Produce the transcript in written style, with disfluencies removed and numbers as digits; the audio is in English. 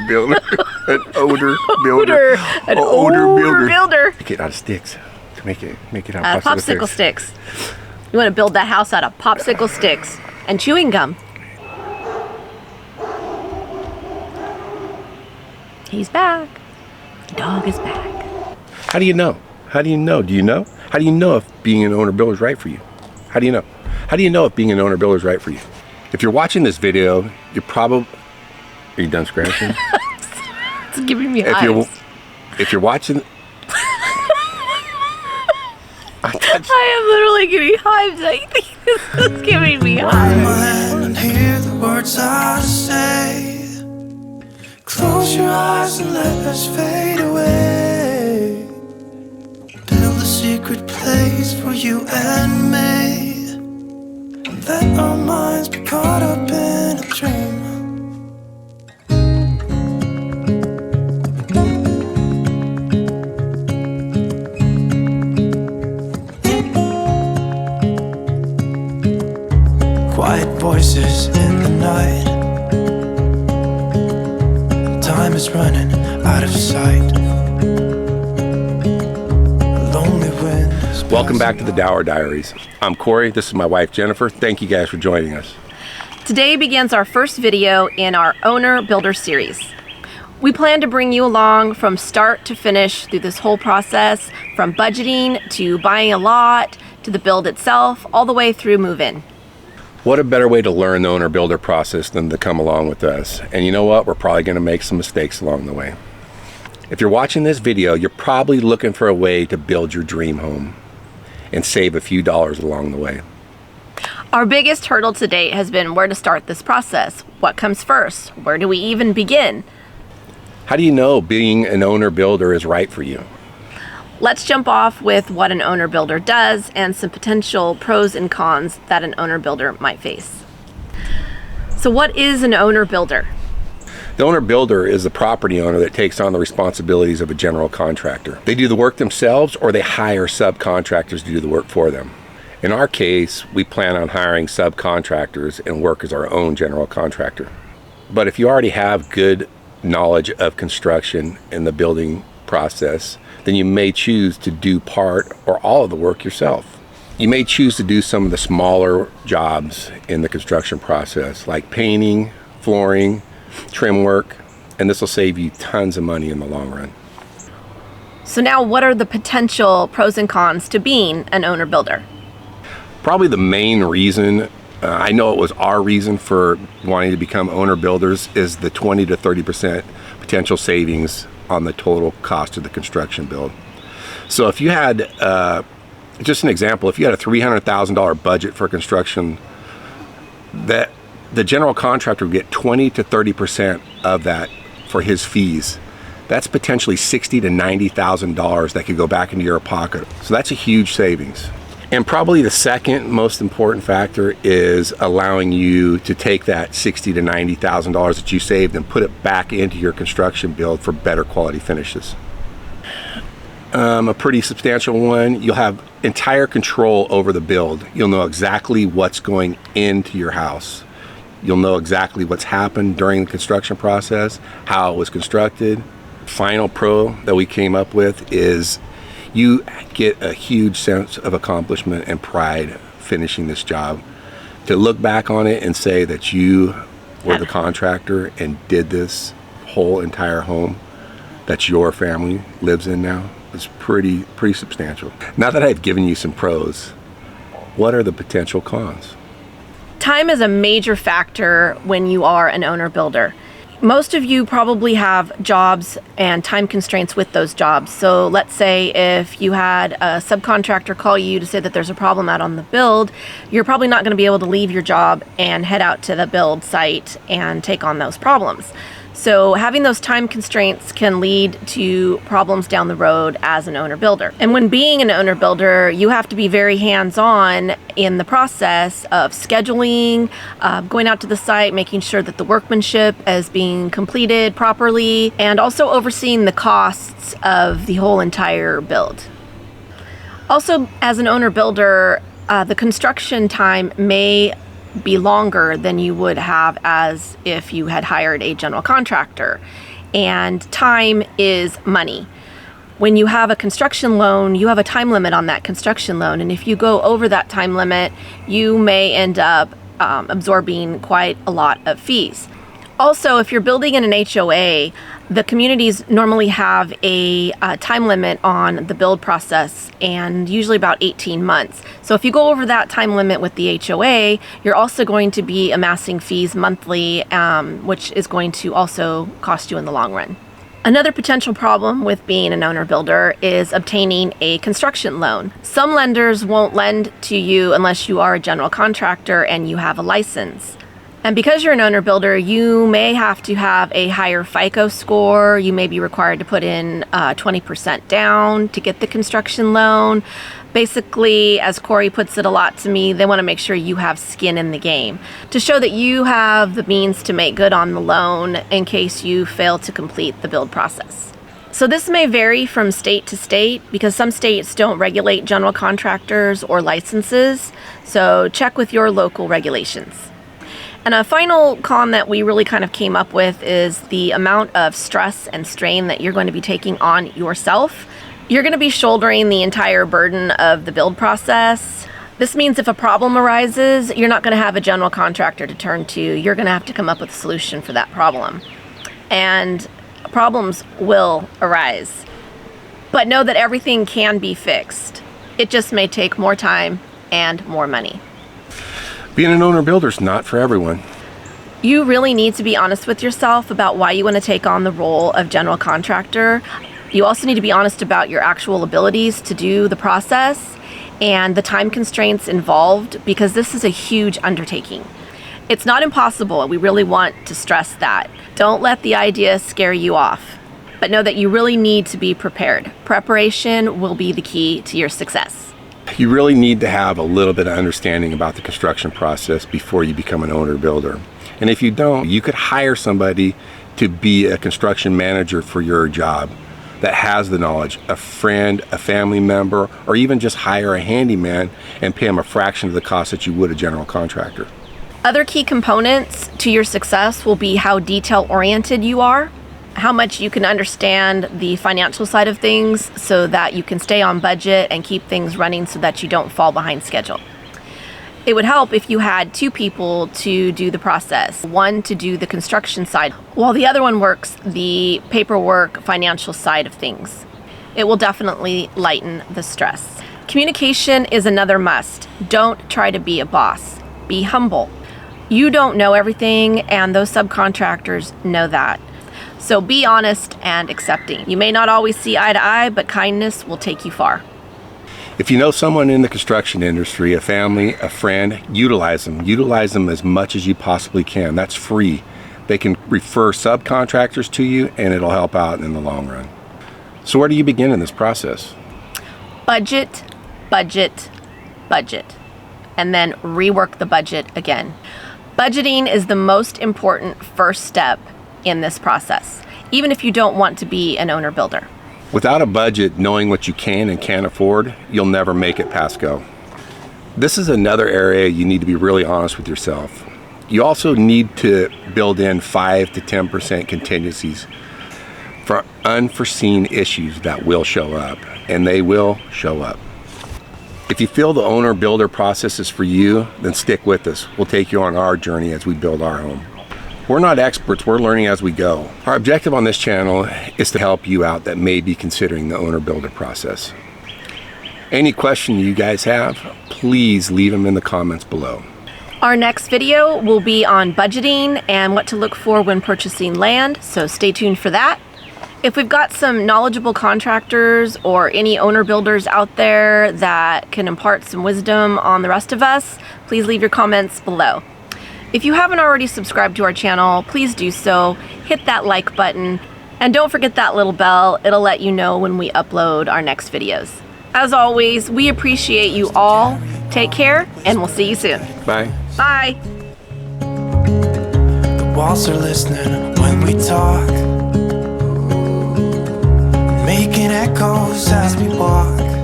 builder. An odor builder. An odor builder. Make it out of sticks. Make it out Out of of popsicle sticks. You want to build that house out of popsicle sticks and chewing gum. He's back. The dog is back. How do you know? How do you know? Do you know? How do you know if being an owner builder is right for you? How do you know? How do you know if being an owner builder is right for you? If you're watching this video, you're probably... Are you done scratching? It's giving me hives. If you're watching... I am literally getting hives. I think this is giving me hives. And hear the words I say. Close your eyes and let us fade away. Build a secret place for you and me. And let our minds be caught up in a dream. Quiet voices in the night. Time is running out of sight. Lonely wind is Welcome back to the Dauer Diaries. I'm Cory. This is my wife, Jennifer. Thank you guys for joining us. Today begins our first video in our Owner Builder series. We plan to bring you along from start to finish through this whole process, from budgeting to buying a lot to the build itself, all the way through move-in. What a better way to learn the owner builder process than to come along with us. And you know what? We're probably going to make some mistakes along the way. If you're watching this video, you're probably looking for a way to build your dream home and save a few dollars along the way. Our biggest hurdle to date has been where to start this process. What comes first? Where do we even begin? How do you know being an owner builder is right for you? Let's jump off with what an owner builder does and some potential pros and cons that an owner builder might face. So what is an owner builder? The owner builder is the property owner that takes on the responsibilities of a general contractor. They do the work themselves or they hire subcontractors to do the work for them. In our case, we plan on hiring subcontractors and work as our own general contractor. But if you already have good knowledge of construction and the building process, then you may choose to do part or all of the work yourself. You may choose to do some of the smaller jobs in the construction process, like painting, flooring, trim work, and this will save you tons of money in the long run. So now what are the potential pros and cons to being an owner builder? Probably the main reason, I know it was our reason for wanting to become owner builders, is the 20 to 30% potential savings on the total cost of the construction build. So if you had, just an example, if you had a $300,000 budget for construction, that the general contractor would get 20 to 30% of that for his fees. That's potentially $60,000 to $90,000 that could go back into your pocket. So that's a huge savings. And probably the second most important factor is allowing you to take that $60,000 to $90,000 that you saved and put it back into your construction build for better quality finishes. A pretty substantial one, you'll have entire control over the build. You'll know exactly what's going into your house. You'll know exactly what's happened during the construction process, how it was constructed. Final pro that we came up with is you get a huge sense of accomplishment and pride finishing this job. To look back on it and say that you were the contractor and did this whole entire home that your family lives in now is pretty substantial. Now that I've given you some pros, what are the potential cons? Time is a major factor when you are an owner builder. Most of you probably have jobs and time constraints with those jobs. So let's say if you had a subcontractor call you to say that there's a problem out on the build, you're probably not going to be able to leave your job and head out to the build site and take on those problems. So having those time constraints can lead to problems down the road as an owner builder. And when being an owner builder, you have to be very hands-on in the process of scheduling, going out to the site, making sure that the workmanship is being completed properly, and also overseeing the costs of the whole entire build. Also, as an owner builder, the construction time may be longer than you would have as if you had hired a general contractor. and time is money. When you have a construction loan, you have a time limit on that construction loan, and if you go over that time limit, you may end up absorbing quite a lot of fees. Also, if you're building in an HOA, the communities normally have a time limit on the build process, and usually about 18 months. So if you go over that time limit with the HOA, you're also going to be amassing fees monthly, which is going to also cost you in the long run. Another potential problem with being an owner builder is obtaining a construction loan. Some lenders won't lend to you unless you are a general contractor and you have a license. And because you're an owner builder, you may have to have a higher FICO score. You may be required to put in 20% down to get the construction loan. Basically, as Cory puts it a lot to me, they want to make sure you have skin in the game to show that you have the means to make good on the loan in case you fail to complete the build process. So this may vary from state to state because some states don't regulate general contractors or licenses. So check with your local regulations. And a final con that we really kind of came up with is the amount of stress and strain that you're going to be taking on yourself. You're going to be shouldering the entire burden of the build process. This means if a problem arises, you're not going to have a general contractor to turn to. You're going to have to come up with a solution for that problem. And problems will arise. But know that everything can be fixed. It just may take more time and more money. Being an owner builder is not for everyone. You really need to be honest with yourself about why you want to take on the role of general contractor. You also need to be honest about your actual abilities to do the process and the time constraints involved, because this is a huge undertaking. It's not impossible. We really want to stress that. Don't let the idea scare you off, but know that you really need to be prepared. Preparation will be the key to your success. You really need to have a little bit of understanding about the construction process before you become an owner builder. And if you don't, you could hire somebody to be a construction manager for your job that has the knowledge, a friend, a family member, or even just hire a handyman and pay them a fraction of the cost that you would a general contractor. Other key components to your success will be how detail-oriented you are, how much you can understand the financial side of things so that you can stay on budget and keep things running so that you don't fall behind schedule. It would help if you had 2 people to do the process, one to do the construction side, while the other one works the paperwork, financial side of things. It will definitely lighten the stress. Communication is another must. Don't try to be a boss. Be humble. You don't know everything, and those subcontractors know that. So be honest and accepting. You may not always see eye to eye, but kindness will take you far. If you know someone in the construction industry, a family, a friend, utilize them. Utilize them as much as you possibly can. That's free. They can refer subcontractors to you, and it'll help out in the long run. So where do you begin in this process? Budget, budget, budget, and then rework the budget again. Budgeting is the most important first step in this process, even if you don't want to be an owner builder. Without a budget, knowing what you can and can't afford, you'll never make it past go. This is another area you need to be really honest with yourself. You also need to build in 5 to 10% contingencies for unforeseen issues that will show up, and they will show up. If you feel the owner builder process is for you, then stick with us. We'll take you on our journey as we build our home. We're not experts, we're learning as we go. Our objective on this channel is to help you out that may be considering the owner builder process. Any question you guys have, please leave them in the comments below. Our next video will be on budgeting and what to look for when purchasing land, so stay tuned for that. If we've got some knowledgeable contractors or any owner builders out there that can impart some wisdom on the rest of us, please leave your comments below. If you haven't already subscribed to our channel, please do so. Hit that like button and don't forget that little bell. It'll let you know when we upload our next videos. As always, we appreciate you all. Take care and we'll see you soon. Bye. Bye. The walls are listening when we talk, making echoes as we walk.